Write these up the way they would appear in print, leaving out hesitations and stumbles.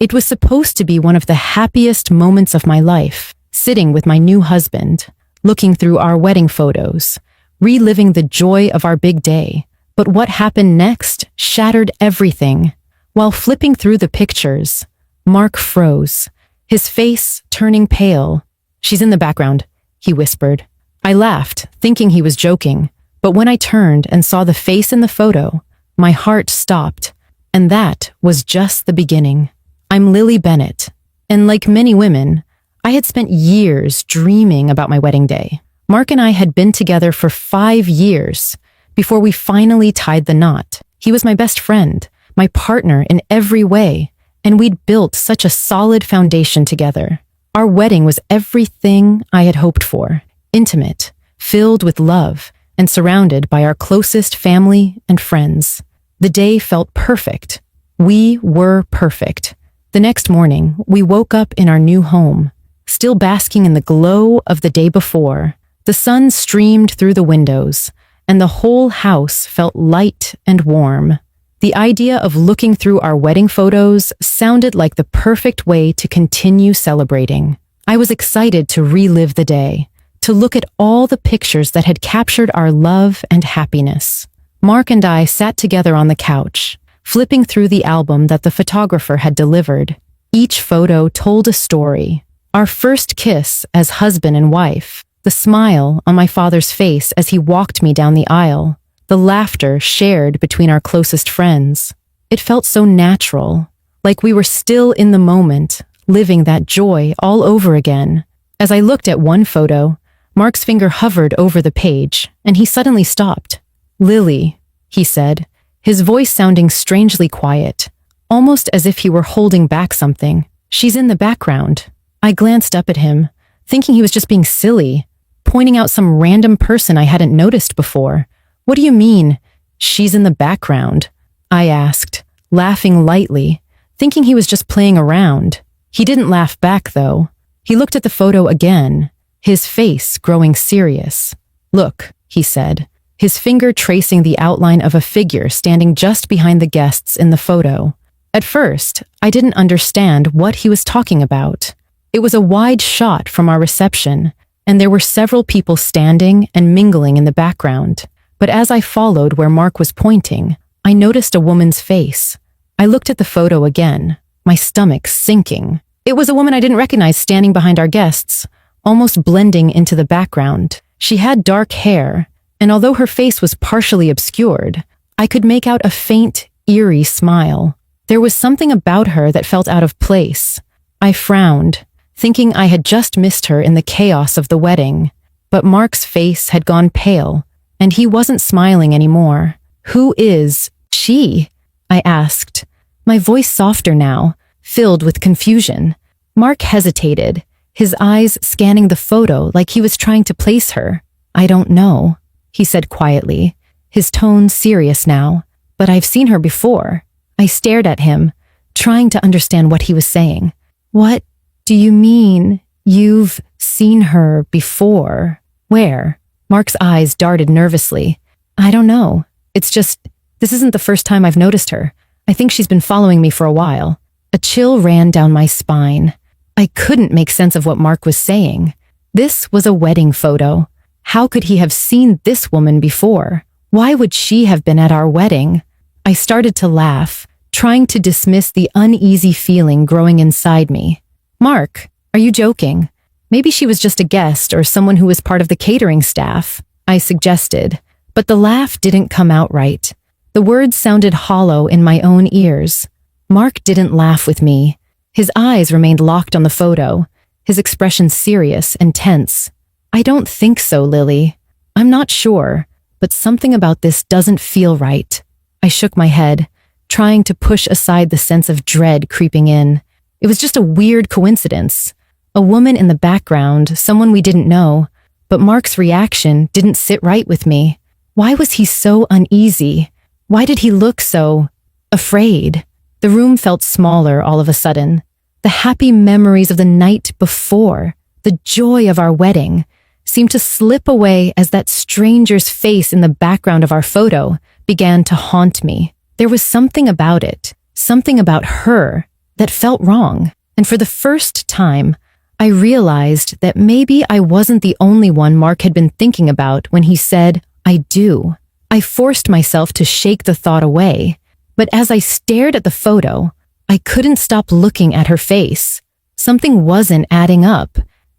It was supposed to be one of the happiest moments of my life, sitting with my new husband, looking through our wedding photos, reliving the joy of our big day. But what happened next shattered everything. While flipping through the pictures, Mark froze, his face turning pale. "She's in the background," he whispered. I laughed, thinking he was joking, but when I turned and saw the face in the photo, my heart stopped, and that was just the beginning. I'm Lily Bennett, and like many women, I had spent years dreaming about my wedding day. Mark and I had been together for 5 years before we finally tied the knot. He was my best friend, my partner in every way, and we'd built such a solid foundation together. Our wedding was everything I had hoped for, intimate, filled with love, and surrounded by our closest family and friends. The day felt perfect. We were perfect. The next morning, we woke up in our new home, still basking in the glow of the day before. The sun streamed through the windows, and the whole house felt light and warm. The idea of looking through our wedding photos sounded like the perfect way to continue celebrating. I was excited to relive the day, to look at all the pictures that had captured our love and happiness. Mark and I sat together on the couch, flipping through the album that the photographer had delivered. Each photo told a story. Our first kiss as husband and wife, the smile on my father's face as he walked me down the aisle, the laughter shared between our closest friends. It felt so natural, like we were still in the moment, living that joy all over again. As I looked at one photo, Mark's finger hovered over the page, and he suddenly stopped. "Lily," he said, his voice sounding strangely quiet, almost as if he were holding back something. "She's in the background." I glanced up at him, thinking he was just being silly, pointing out some random person I hadn't noticed before. "What do you mean, she's in the background?" I asked, laughing lightly, thinking he was just playing around. He didn't laugh back, though. He looked at the photo again, his face growing serious. "Look," he said, his finger tracing the outline of a figure standing just behind the guests in the photo. At first, I didn't understand what he was talking about. It was a wide shot from our reception, and there were several people standing and mingling in the background. But as I followed where Mark was pointing, I noticed a woman's face. I looked at the photo again, my stomach sinking. It was a woman I didn't recognize standing behind our guests, almost blending into the background. She had dark hair, and although her face was partially obscured, I could make out a faint, eerie smile. There was something about her that felt out of place. I frowned, thinking I had just missed her in the chaos of the wedding. But Mark's face had gone pale, and he wasn't smiling anymore. "Who is she?" I asked, my voice softer now, filled with confusion. Mark hesitated, his eyes scanning the photo like he was trying to place her. "I don't know," he said quietly, his tone serious now, "but I've seen her before." I stared at him, trying to understand what he was saying. "What do you mean, you've seen her before? Where?" Mark's eyes darted nervously. "I don't know. It's just, this isn't the first time I've noticed her. I think she's been following me for a while." A chill ran down my spine. I couldn't make sense of what Mark was saying. This was a wedding photo. How could he have seen this woman before? Why would she have been at our wedding? I started to laugh, trying to dismiss the uneasy feeling growing inside me. "Mark, are you joking? Maybe she was just a guest or someone who was part of the catering staff," I suggested, but the laugh didn't come out right. The words sounded hollow in my own ears. Mark didn't laugh with me. His eyes remained locked on the photo, his expression serious and tense. "I don't think so, Lily. I'm not sure, but something about this doesn't feel right." I shook my head, trying to push aside the sense of dread creeping in. It was just a weird coincidence. A woman in the background, someone we didn't know, but Mark's reaction didn't sit right with me. Why was he so uneasy? Why did he look so afraid? The room felt smaller all of a sudden. The happy memories of the night before, the joy of our wedding, seemed to slip away as that stranger's face in the background of our photo began to haunt me. There was something about it, something about her, that felt wrong. And for the first time, I realized that maybe I wasn't the only one Mark had been thinking about when he said, "I do." I forced myself to shake the thought away, but as I stared at the photo, I couldn't stop looking at her face. Something wasn't adding up,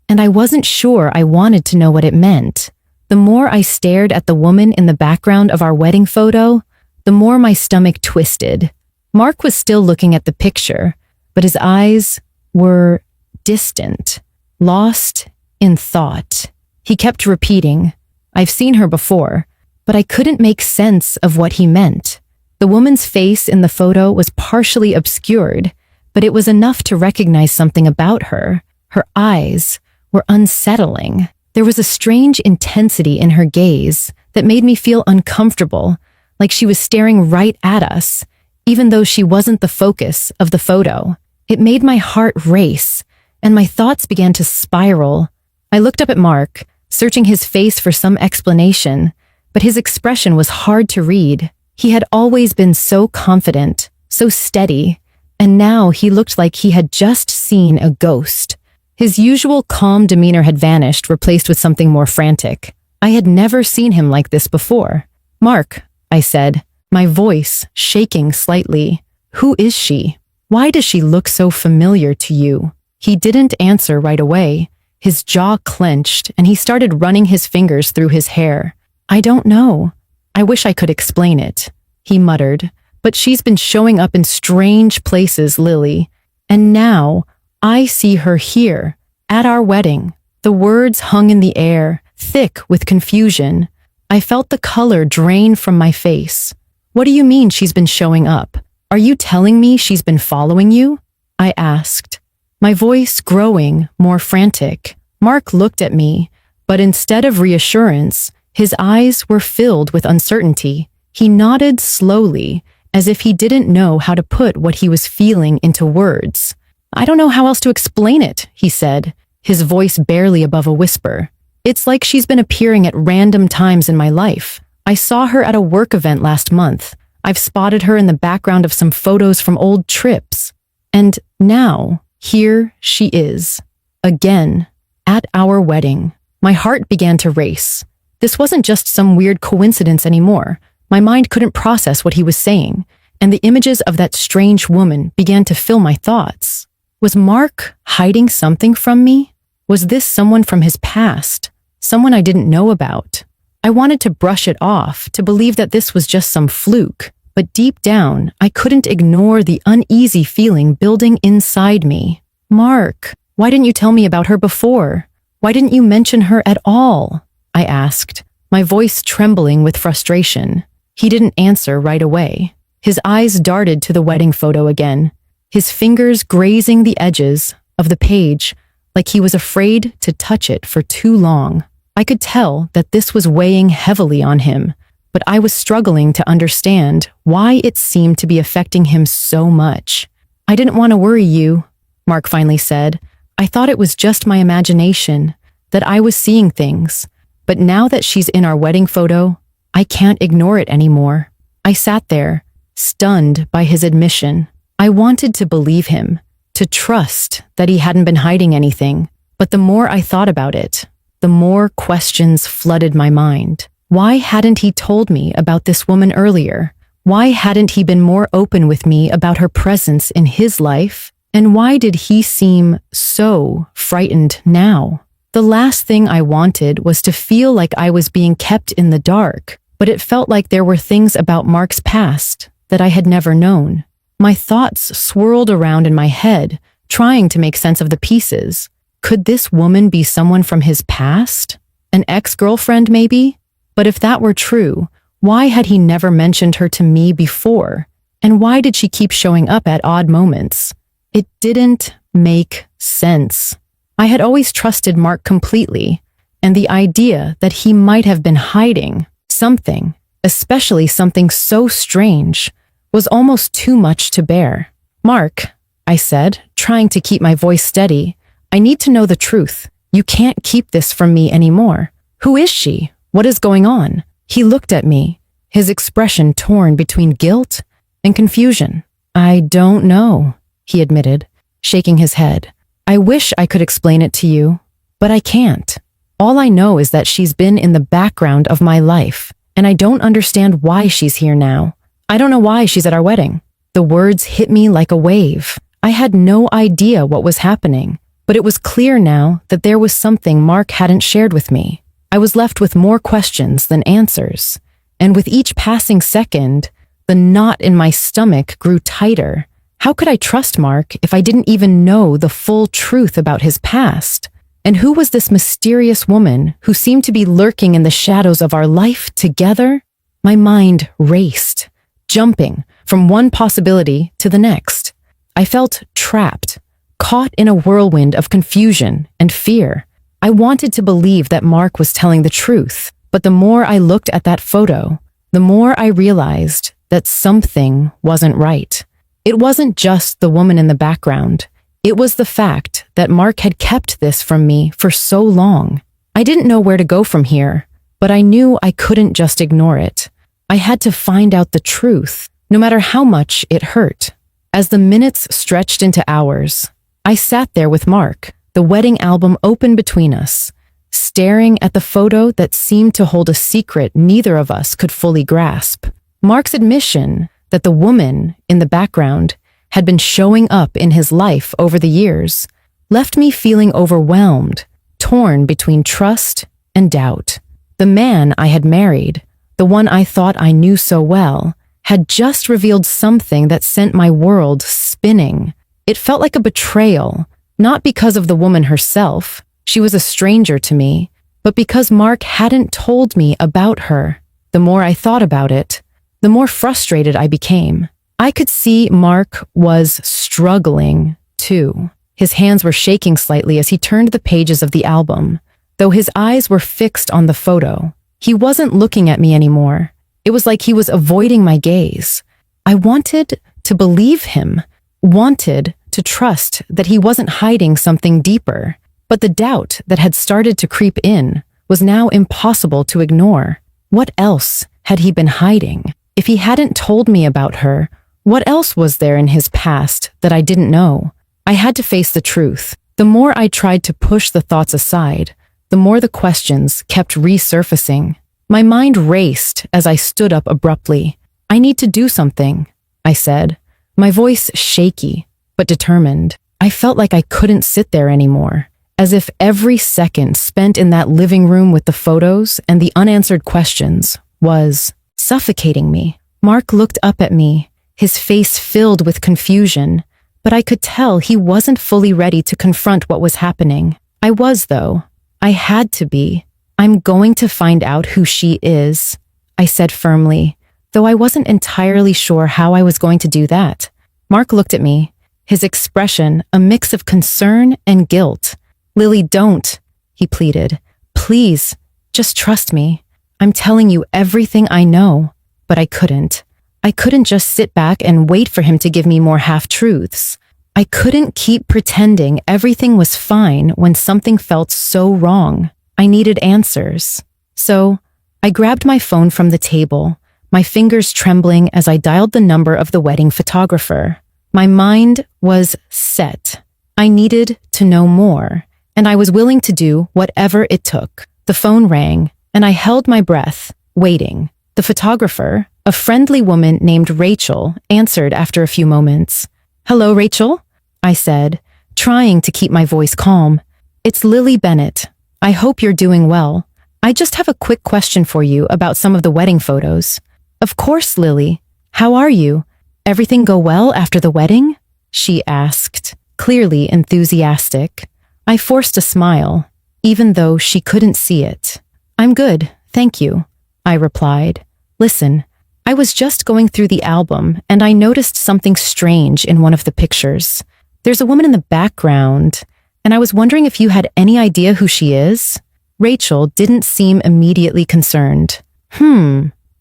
and I wasn't sure I wanted to know what it meant. The more I stared at the woman in the background of our wedding photo, the more my stomach twisted. Mark was still looking at the picture, but his eyes were distant, lost in thought. He kept repeating, "I've seen her before," but I couldn't make sense of what he meant. The woman's face in the photo was partially obscured, but it was enough to recognize something about her. Her eyes were unsettling. There was a strange intensity in her gaze that made me feel uncomfortable, like she was staring right at us, even though she wasn't the focus of the photo. It made my heart race, and my thoughts began to spiral. I looked up at Mark, searching his face for some explanation, but his expression was hard to read. He had always been so confident, so steady, and now he looked like he had just seen a ghost. His usual calm demeanor had vanished, replaced with something more frantic. I had never seen him like this before. "Mark," I said, my voice shaking slightly. "Who is she? Why does she look so familiar to you?" He didn't answer right away. His jaw clenched, and he started running his fingers through his hair. "I don't know. I wish I could explain it," he muttered. "But she's been showing up in strange places, Lily. And now I see her here, at our wedding." The words hung in the air, thick with confusion. I felt the color drain from my face. "What do you mean she's been showing up? Are you telling me she's been following you?" I asked, my voice growing more frantic. Mark looked at me, but instead of reassurance, his eyes were filled with uncertainty. He nodded slowly, as if he didn't know how to put what he was feeling into words. "I don't know how else to explain it," he said, his voice barely above a whisper. "It's like she's been appearing at random times in my life. I saw her at a work event last month. I've spotted her in the background of some photos from old trips. And now, here she is, again, at our wedding." My heart began to race. This wasn't just some weird coincidence anymore. My mind couldn't process what he was saying, and the images of that strange woman began to fill my thoughts. Was Mark hiding something from me? Was this someone from his past? Someone I didn't know about? I wanted to brush it off, to believe that this was just some fluke, but deep down, I couldn't ignore the uneasy feeling building inside me. "Mark, why didn't you tell me about her before? Why didn't you mention her at all?" I asked, my voice trembling with frustration. He didn't answer right away. His eyes darted to the wedding photo again, his fingers grazing the edges of the page like he was afraid to touch it for too long. I could tell that this was weighing heavily on him, but I was struggling to understand why it seemed to be affecting him so much. "I didn't want to worry you," Mark finally said. "I thought it was just my imagination, that I was seeing things. But now that she's in our wedding photo, I can't ignore it anymore." I sat there, stunned by his admission. I wanted to believe him, to trust that he hadn't been hiding anything. But the more I thought about it, the more questions flooded my mind. Why hadn't he told me about this woman earlier? Why hadn't he been more open with me about her presence in his life? And why did he seem so frightened now? The last thing I wanted was to feel like I was being kept in the dark, but it felt like there were things about Mark's past that I had never known. My thoughts swirled around in my head, trying to make sense of the pieces. Could this woman be someone from his past? An ex-girlfriend, maybe? But if that were true, why had he never mentioned her to me before? And why did she keep showing up at odd moments? It didn't make sense. I had always trusted Mark completely, and the idea that he might have been hiding something, especially something so strange, was almost too much to bear. "Mark," I said, trying to keep my voice steady, "I need to know the truth. You can't keep this from me anymore. Who is she? What is going on?" He looked at me, his expression torn between guilt and confusion. "I don't know," he admitted, shaking his head. I wish I could explain it to you, but I can't. All I know is that she's been in the background of my life, and I don't understand why she's here now. I don't know why she's at our wedding. The words hit me like a wave. I had no idea what was happening, but it was clear now that there was something Mark hadn't shared with me. I was left with more questions than answers, and with each passing second, the knot in my stomach grew tighter. How could I trust Mark if I didn't even know the full truth about his past? And who was this mysterious woman who seemed to be lurking in the shadows of our life together? My mind raced, jumping from one possibility to the next. I felt trapped, caught in a whirlwind of confusion and fear. I wanted to believe that Mark was telling the truth, but the more I looked at that photo, the more I realized that something wasn't right. It wasn't just the woman in the background. It was the fact that Mark had kept this from me for so long. I didn't know where to go from here, but I knew I couldn't just ignore it. I had to find out the truth, no matter how much it hurt. As the minutes stretched into hours, I sat there with Mark, the wedding album open between us, staring at the photo that seemed to hold a secret neither of us could fully grasp. Mark's admission that the woman in the background had been showing up in his life over the years left me feeling overwhelmed, torn between trust and doubt. The man I had married, the one I thought I knew so well, had just revealed something that sent my world spinning. It felt like a betrayal, not because of the woman herself, she was a stranger to me, but because Mark hadn't told me about her. The more I thought about it, the more frustrated I became. I could see Mark was struggling, too. His hands were shaking slightly as he turned the pages of the album. Though his eyes were fixed on the photo, he wasn't looking at me anymore. It was like he was avoiding my gaze. I wanted to believe him, wanted to trust that he wasn't hiding something deeper. But the doubt that had started to creep in was now impossible to ignore. What else had he been hiding? If he hadn't told me about her, what else was there in his past that I didn't know? I had to face the truth. The more I tried to push the thoughts aside, the more the questions kept resurfacing. My mind raced as I stood up abruptly. I need to do something, I said, my voice shaky but determined. I felt like I couldn't sit there anymore, as if every second spent in that living room with the photos and the unanswered questions was suffocating me. Mark looked up at me, his face filled with confusion, but I could tell he wasn't fully ready to confront what was happening. I was, though. I had to be. I'm going to find out who she is, I said firmly, though I wasn't entirely sure how I was going to do that. Mark looked at me, his expression a mix of concern and guilt. Lily, don't, he pleaded. Please, just trust me. I'm telling you everything I know. But I couldn't. I couldn't just sit back and wait for him to give me more half-truths. I couldn't keep pretending everything was fine when something felt so wrong. I needed answers. So, I grabbed my phone from the table, my fingers trembling as I dialed the number of the wedding photographer. My mind was set. I needed to know more, and I was willing to do whatever it took. The phone rang, and I held my breath, waiting. The photographer, a friendly woman named Rachel, answered after a few moments. "Hello, Rachel?" I said, trying to keep my voice calm. "It's Lily Bennett. I hope you're doing well. I just have a quick question for you about some of the wedding photos." "Of course, Lily. How are you? Everything go well after the wedding?" she asked, clearly enthusiastic. I forced a smile, even though she couldn't see it. "I'm good, thank you," I replied. "Listen, I was just going through the album and I noticed something strange in one of the pictures. There's a woman in the background, and I was wondering if you had any idea who she is?" Rachel didn't seem immediately concerned.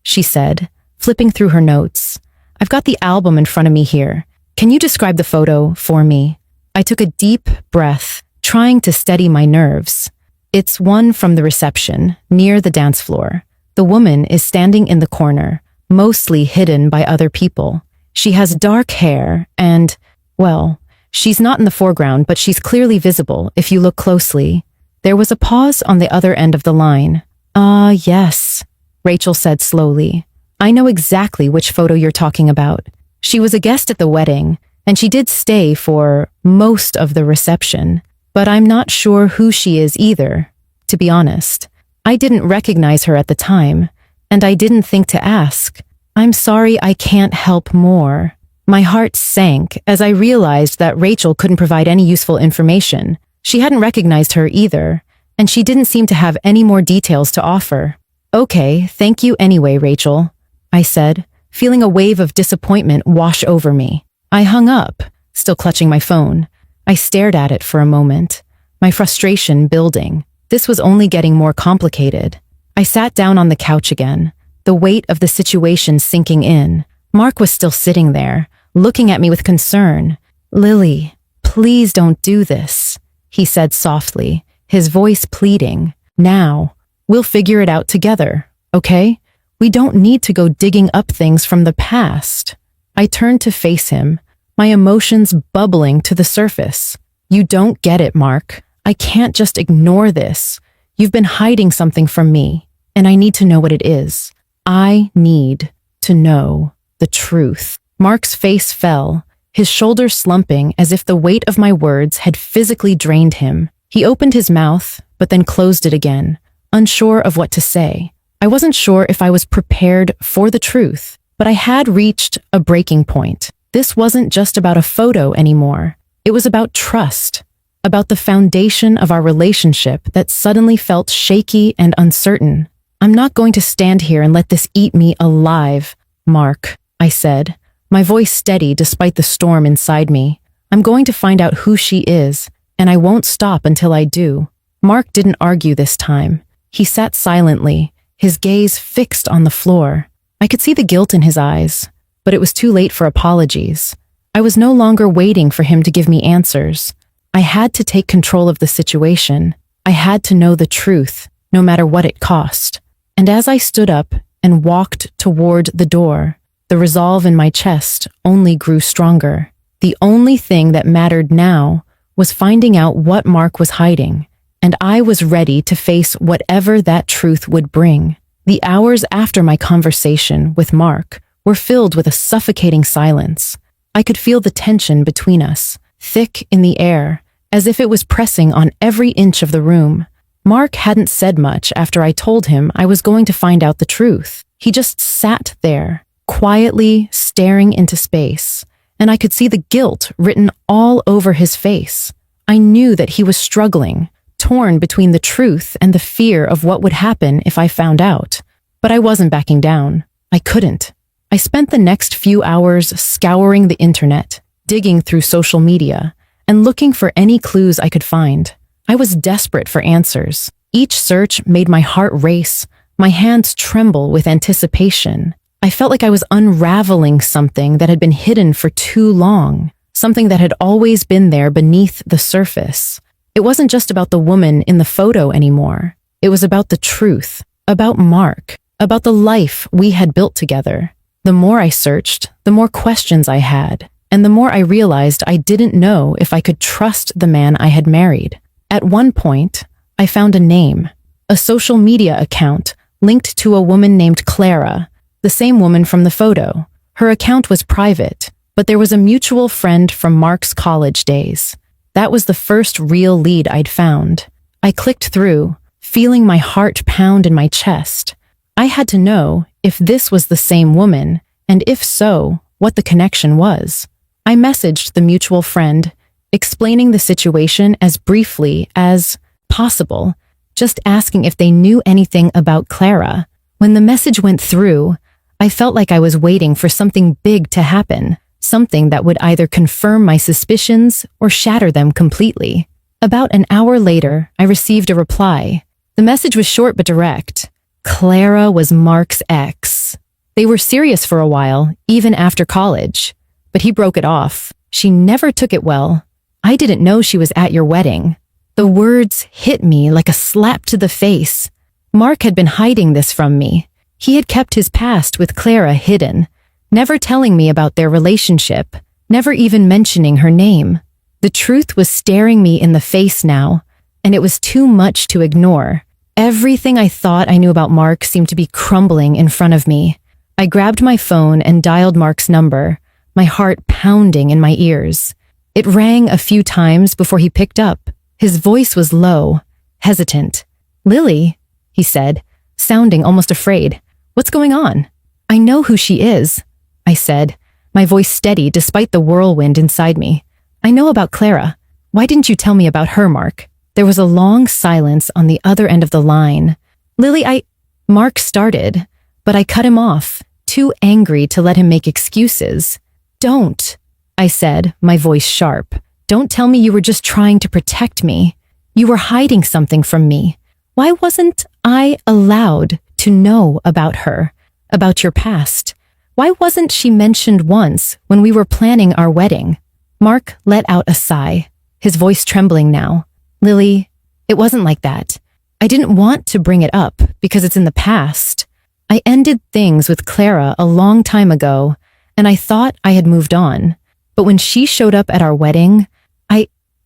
She said, flipping through her notes. "I've got the album in front of me here. Can you describe the photo for me?" I took a deep breath, trying to steady my nerves. "It's one from the reception, near the dance floor. The woman is standing in the corner, mostly hidden by other people. She has dark hair and, Well, she's not in the foreground, but she's clearly visible if you look closely. There was a pause on the other end of the line. Yes, Rachel said slowly. I know exactly which photo you're talking about. She was a guest at the wedding, and she did stay for most of the reception. But I'm not sure who she is either, to be honest. I didn't recognize her at the time, and I didn't think to ask. I'm sorry I can't help more. My heart sank as I realized that Rachel couldn't provide any useful information. She hadn't recognized her either, and she didn't seem to have any more details to offer. Okay, thank you anyway, Rachel, I said, feeling a wave of disappointment wash over me. I hung up, still clutching my phone. I stared at it for a moment, my frustration building. This was only getting more complicated. I sat down on the couch again, the weight of the situation sinking in. Mark was still sitting there, looking at me with concern. Lily, please don't do this, he said softly, his voice pleading. Now, we'll figure it out together, okay? We don't need to go digging up things from the past. I turned to face him, my emotions bubbling to the surface. You don't get it, Mark. I can't just ignore this. You've been hiding something from me, and I need to know what it is. I need to know the truth. Mark's face fell, his shoulders slumping as if the weight of my words had physically drained him. He opened his mouth, but then closed it again, unsure of what to say. I wasn't sure if I was prepared for the truth, but I had reached a breaking point. This wasn't just about a photo anymore. It was about trust, about the foundation of our relationship that suddenly felt shaky and uncertain. I'm not going to stand here and let this eat me alive, Mark, I said, my voice steady despite the storm inside me. I'm going to find out who she is, and I won't stop until I do. Mark didn't argue this time. He sat silently, his gaze fixed on the floor. I could see the guilt in his eyes, but it was too late for apologies. I was no longer waiting for him to give me answers. I had to take control of the situation. I had to know the truth, no matter what it cost. And as I stood up and walked toward the door, the resolve in my chest only grew stronger. The only thing that mattered now was finding out what Mark was hiding, and I was ready to face whatever that truth would bring. The hours after my conversation with Mark were filled with a suffocating silence. I could feel the tension between us, thick in the air, as if it was pressing on every inch of the room. Mark hadn't said much after I told him I was going to find out the truth. He just sat there, quietly staring into space, and I could see the guilt written all over his face. I knew that he was struggling, torn between the truth and the fear of what would happen if I found out. But I wasn't backing down. I couldn't. I spent the next few hours scouring the internet, digging through social media, and looking for any clues I could find. I was desperate for answers. Each search made my heart race, my hands tremble with anticipation. I felt like I was unraveling something that had been hidden for too long, something that had always been there beneath the surface. It wasn't just about the woman in the photo anymore. It was about the truth, about Mark, about the life we had built together. The more I searched, the more questions I had, and the more I realized I didn't know if I could trust the man I had married. At one point, I found a name, a social media account linked to a woman named Clara, the same woman from the photo. Her account was private, but there was a mutual friend from Mark's college days. That was the first real lead I'd found. I clicked through, feeling my heart pound in my chest. I had to know if this was the same woman, and if so, what the connection was. I messaged the mutual friend, explaining the situation as briefly as possible, just asking if they knew anything about Clara. When the message went through, I felt like I was waiting for something big to happen, something that would either confirm my suspicions or shatter them completely. About an hour later, I received a reply. The message was short but direct. Clara was Mark's ex. They were serious for a while, even after college, but he broke it off. She never took it well. I didn't know she was at your wedding. The words hit me like a slap to the face. Mark had been hiding this from me. He had kept his past with Clara hidden, never telling me about their relationship, never even mentioning her name. The truth was staring me in the face now, and it was too much to ignore. Everything I thought I knew about Mark seemed to be crumbling in front of me. I grabbed my phone and dialed Mark's number, my heart pounding in my ears. It rang a few times before he picked up. His voice was low, hesitant. "Lily," he said, sounding almost afraid. "What's going on?" "I know who she is," I said, my voice steady despite the whirlwind inside me. "I know about Clara. Why didn't you tell me about her, Mark?" There was a long silence on the other end of the line. "Lily, Mark started, but I cut him off, too angry to let him make excuses. "Don't," I said, my voice sharp. "Don't tell me you were just trying to protect me. You were hiding something from me. Why wasn't I allowed to know about her, about your past? Why wasn't she mentioned once when we were planning our wedding?" Mark let out a sigh, his voice trembling now. "Lily, it wasn't like that. I didn't want to bring it up because it's in the past. I ended things with Clara a long time ago, and I thought I had moved on. But when she showed up at our wedding,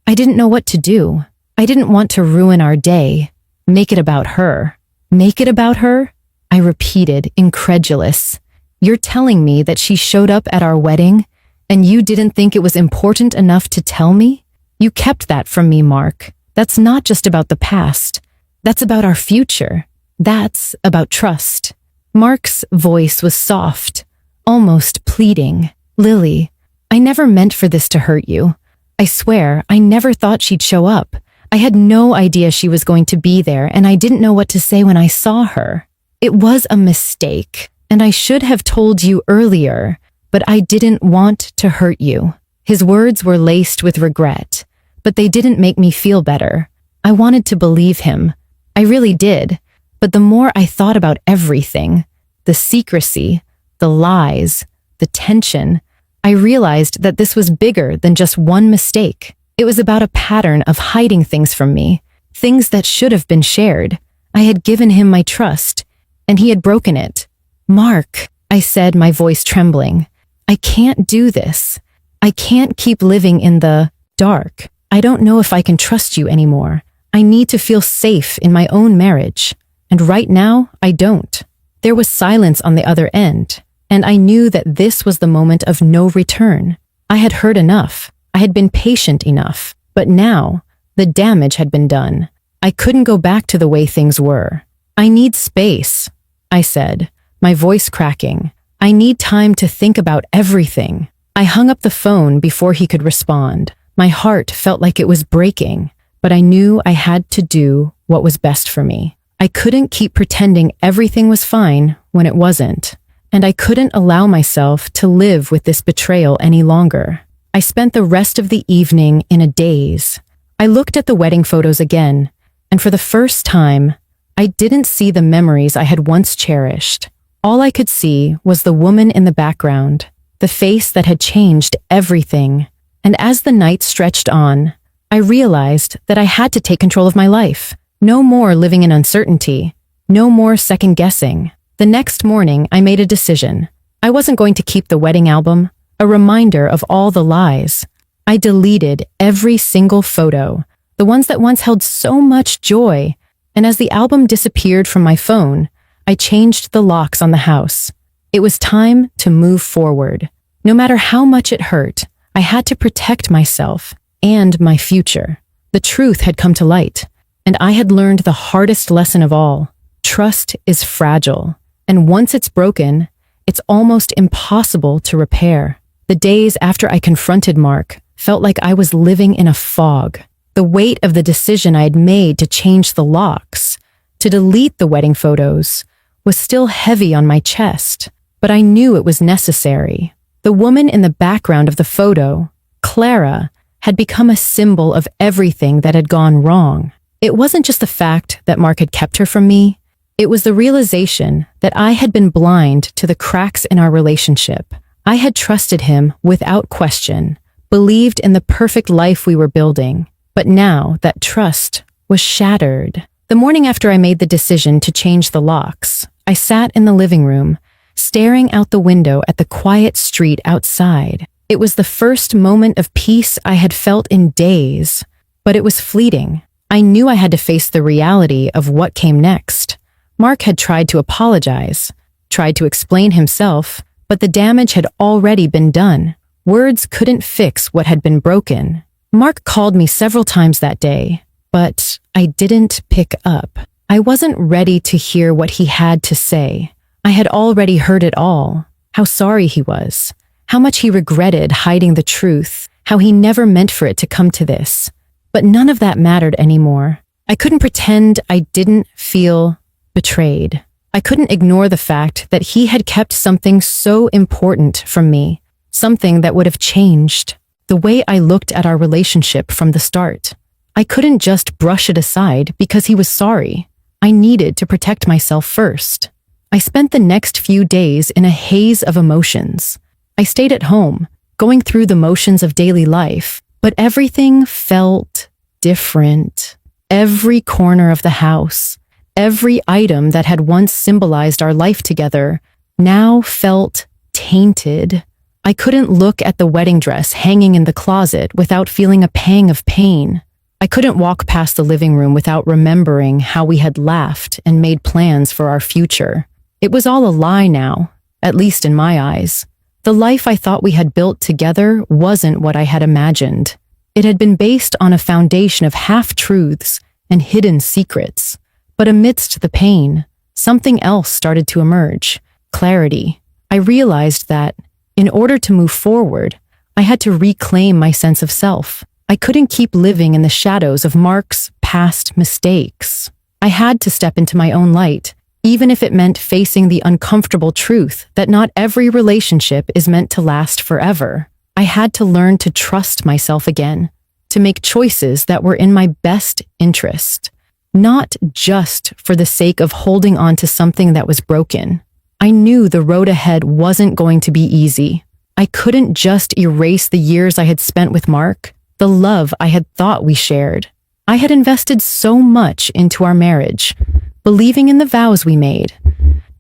I didn't know what to do. I didn't want to ruin our day, make it about her." "Make it about her?" I repeated, incredulous. "You're telling me that she showed up at our wedding, and you didn't think it was important enough to tell me? You kept that from me, Mark. That's not just about the past. That's about our future. That's about trust." Mark's voice was soft, almost pleading. "Lily, I never meant for this to hurt you. I swear, I never thought she'd show up. I had no idea she was going to be there, and I didn't know what to say when I saw her. It was a mistake, and I should have told you earlier, but I didn't want to hurt you." His words were laced with regret, but they didn't make me feel better. I wanted to believe him. I really did. But the more I thought about everything, the secrecy, the lies, the tension, I realized that this was bigger than just one mistake. It was about a pattern of hiding things from me, things that should have been shared. I had given him my trust, and he had broken it. "Mark," I said, my voice trembling, "I can't do this. I can't keep living in the dark. I don't know if I can trust you anymore. I need to feel safe in my own marriage. And right now, I don't." There was silence on the other end, and I knew that this was the moment of no return. I had heard enough. I had been patient enough. But now, the damage had been done. I couldn't go back to the way things were. "I need space," I said, my voice cracking. "I need time to think about everything." I hung up the phone before he could respond. My heart felt like it was breaking, but I knew I had to do what was best for me. I couldn't keep pretending everything was fine when it wasn't, and I couldn't allow myself to live with this betrayal any longer. I spent the rest of the evening in a daze. I looked at the wedding photos again, and for the first time, I didn't see the memories I had once cherished. All I could see was the woman in the background, the face that had changed everything. And as the night stretched on, I realized that I had to take control of my life. No more living in uncertainty. No more second-guessing. The next morning, I made a decision. I wasn't going to keep the wedding album, a reminder of all the lies. I deleted every single photo, the ones that once held so much joy, and as the album disappeared from my phone, I changed the locks on the house. It was time to move forward. No matter how much it hurt, I had to protect myself and my future. The truth had come to light, and I had learned the hardest lesson of all. Trust is fragile, and once it's broken, it's almost impossible to repair. The days after I confronted Mark felt like I was living in a fog. The weight of the decision I had made to change the locks, to delete the wedding photos, was still heavy on my chest, but I knew it was necessary. The woman in the background of the photo, Clara, had become a symbol of everything that had gone wrong. It wasn't just the fact that Mark had kept her from me. It was the realization that I had been blind to the cracks in our relationship. I had trusted him without question, believed in the perfect life we were building. But now that trust was shattered. The morning after I made the decision to change the locks, I sat in the living room, staring out the window at the quiet street outside. It was the first moment of peace I had felt in days, but it was fleeting. I knew I had to face the reality of what came next. Mark had tried to apologize, tried to explain himself, but the damage had already been done. Words couldn't fix what had been broken. Mark called me several times that day, but I didn't pick up. I wasn't ready to hear what he had to say. I had already heard it all. How sorry he was. How much he regretted hiding the truth. How he never meant for it to come to this. But none of that mattered anymore. I couldn't pretend I didn't feel betrayed. I couldn't ignore the fact that he had kept something so important from me. Something that would have changed the way I looked at our relationship from the start. I couldn't just brush it aside because he was sorry. I needed to protect myself first. I spent the next few days in a haze of emotions. I stayed at home, going through the motions of daily life, but everything felt different. Every corner of the house, every item that had once symbolized our life together, now felt tainted. I couldn't look at the wedding dress hanging in the closet without feeling a pang of pain. I couldn't walk past the living room without remembering how we had laughed and made plans for our future. It was all a lie now, at least in my eyes. The life I thought we had built together wasn't what I had imagined. It had been based on a foundation of half-truths and hidden secrets. But amidst the pain, something else started to emerge. Clarity. I realized that, in order to move forward, I had to reclaim my sense of self. I couldn't keep living in the shadows of Mark's past mistakes. I had to step into my own light, even if it meant facing the uncomfortable truth that not every relationship is meant to last forever. I had to learn to trust myself again, to make choices that were in my best interest, not just for the sake of holding on to something that was broken. I knew the road ahead wasn't going to be easy. I couldn't just erase the years I had spent with Mark, the love I had thought we shared. I had invested so much into our marriage, believing in the vows we made,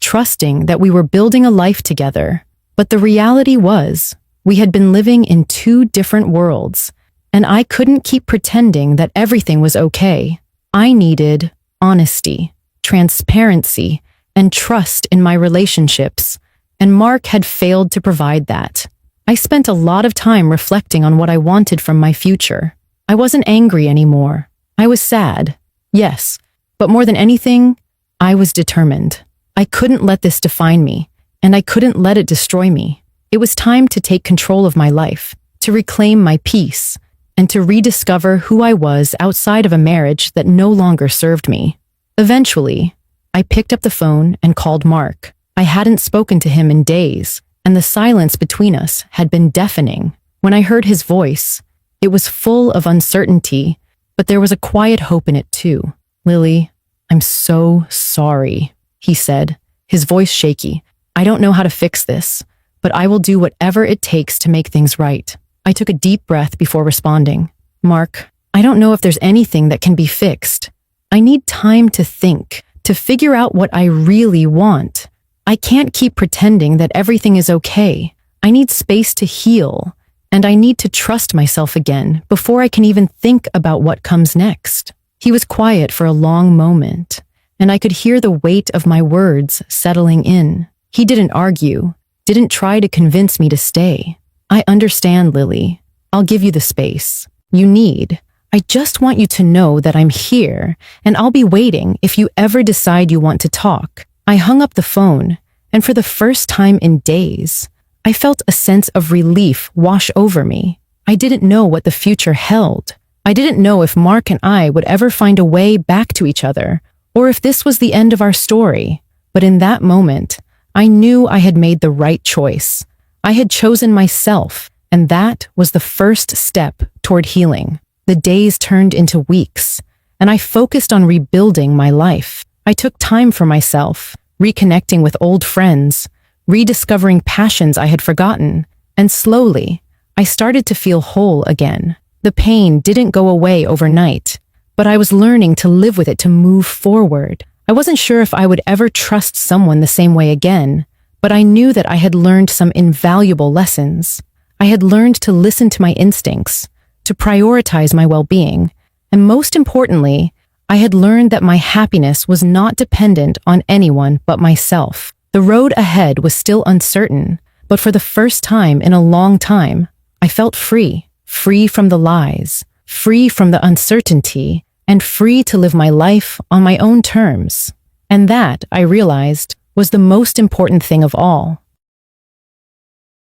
trusting that we were building a life together. But the reality was, we had been living in two different worlds, and I couldn't keep pretending that everything was okay. I needed honesty, transparency, and trust in my relationships, and Mark had failed to provide that. I spent a lot of time reflecting on what I wanted from my future. I wasn't angry anymore. I was sad, yes, but more than anything, I was determined. I couldn't let this define me, and I couldn't let it destroy me. It was time to take control of my life, to reclaim my peace, and to rediscover who I was outside of a marriage that no longer served me. Eventually, I picked up the phone and called Mark. I hadn't spoken to him in days, and the silence between us had been deafening. When I heard his voice, it was full of uncertainty, but there was a quiet hope in it too. "Lily, I'm so sorry," he said, his voice shaky. "I don't know how to fix this, but I will do whatever it takes to make things right." I took a deep breath before responding. "Mark, I don't know if there's anything that can be fixed. I need time to think, to figure out what I really want. I can't keep pretending that everything is okay. I need space to heal, and I need to trust myself again before I can even think about what comes next." He was quiet for a long moment, and I could hear the weight of my words settling in. He didn't argue, didn't try to convince me to stay. "I understand, Lily. I'll give you the space you need. I just want you to know that I'm here, and I'll be waiting if you ever decide you want to talk." I hung up the phone, and for the first time in days, I felt a sense of relief wash over me. I didn't know what the future held. I didn't know if Mark and I would ever find a way back to each other, or if this was the end of our story. But in that moment, I knew I had made the right choice. I had chosen myself, and that was the first step toward healing. The days turned into weeks, and I focused on rebuilding my life. I took time for myself, reconnecting with old friends, rediscovering passions I had forgotten, and slowly, I started to feel whole again. The pain didn't go away overnight, but I was learning to live with it, to move forward. I wasn't sure if I would ever trust someone the same way again, but I knew that I had learned some invaluable lessons. I had learned to listen to my instincts, to prioritize my well-being, and most importantly, I had learned that my happiness was not dependent on anyone but myself. The road ahead was still uncertain, but for the first time in a long time, I felt free. Free from the lies, free from the uncertainty, and free to live my life on my own terms. And that, I realized, was the most important thing of all.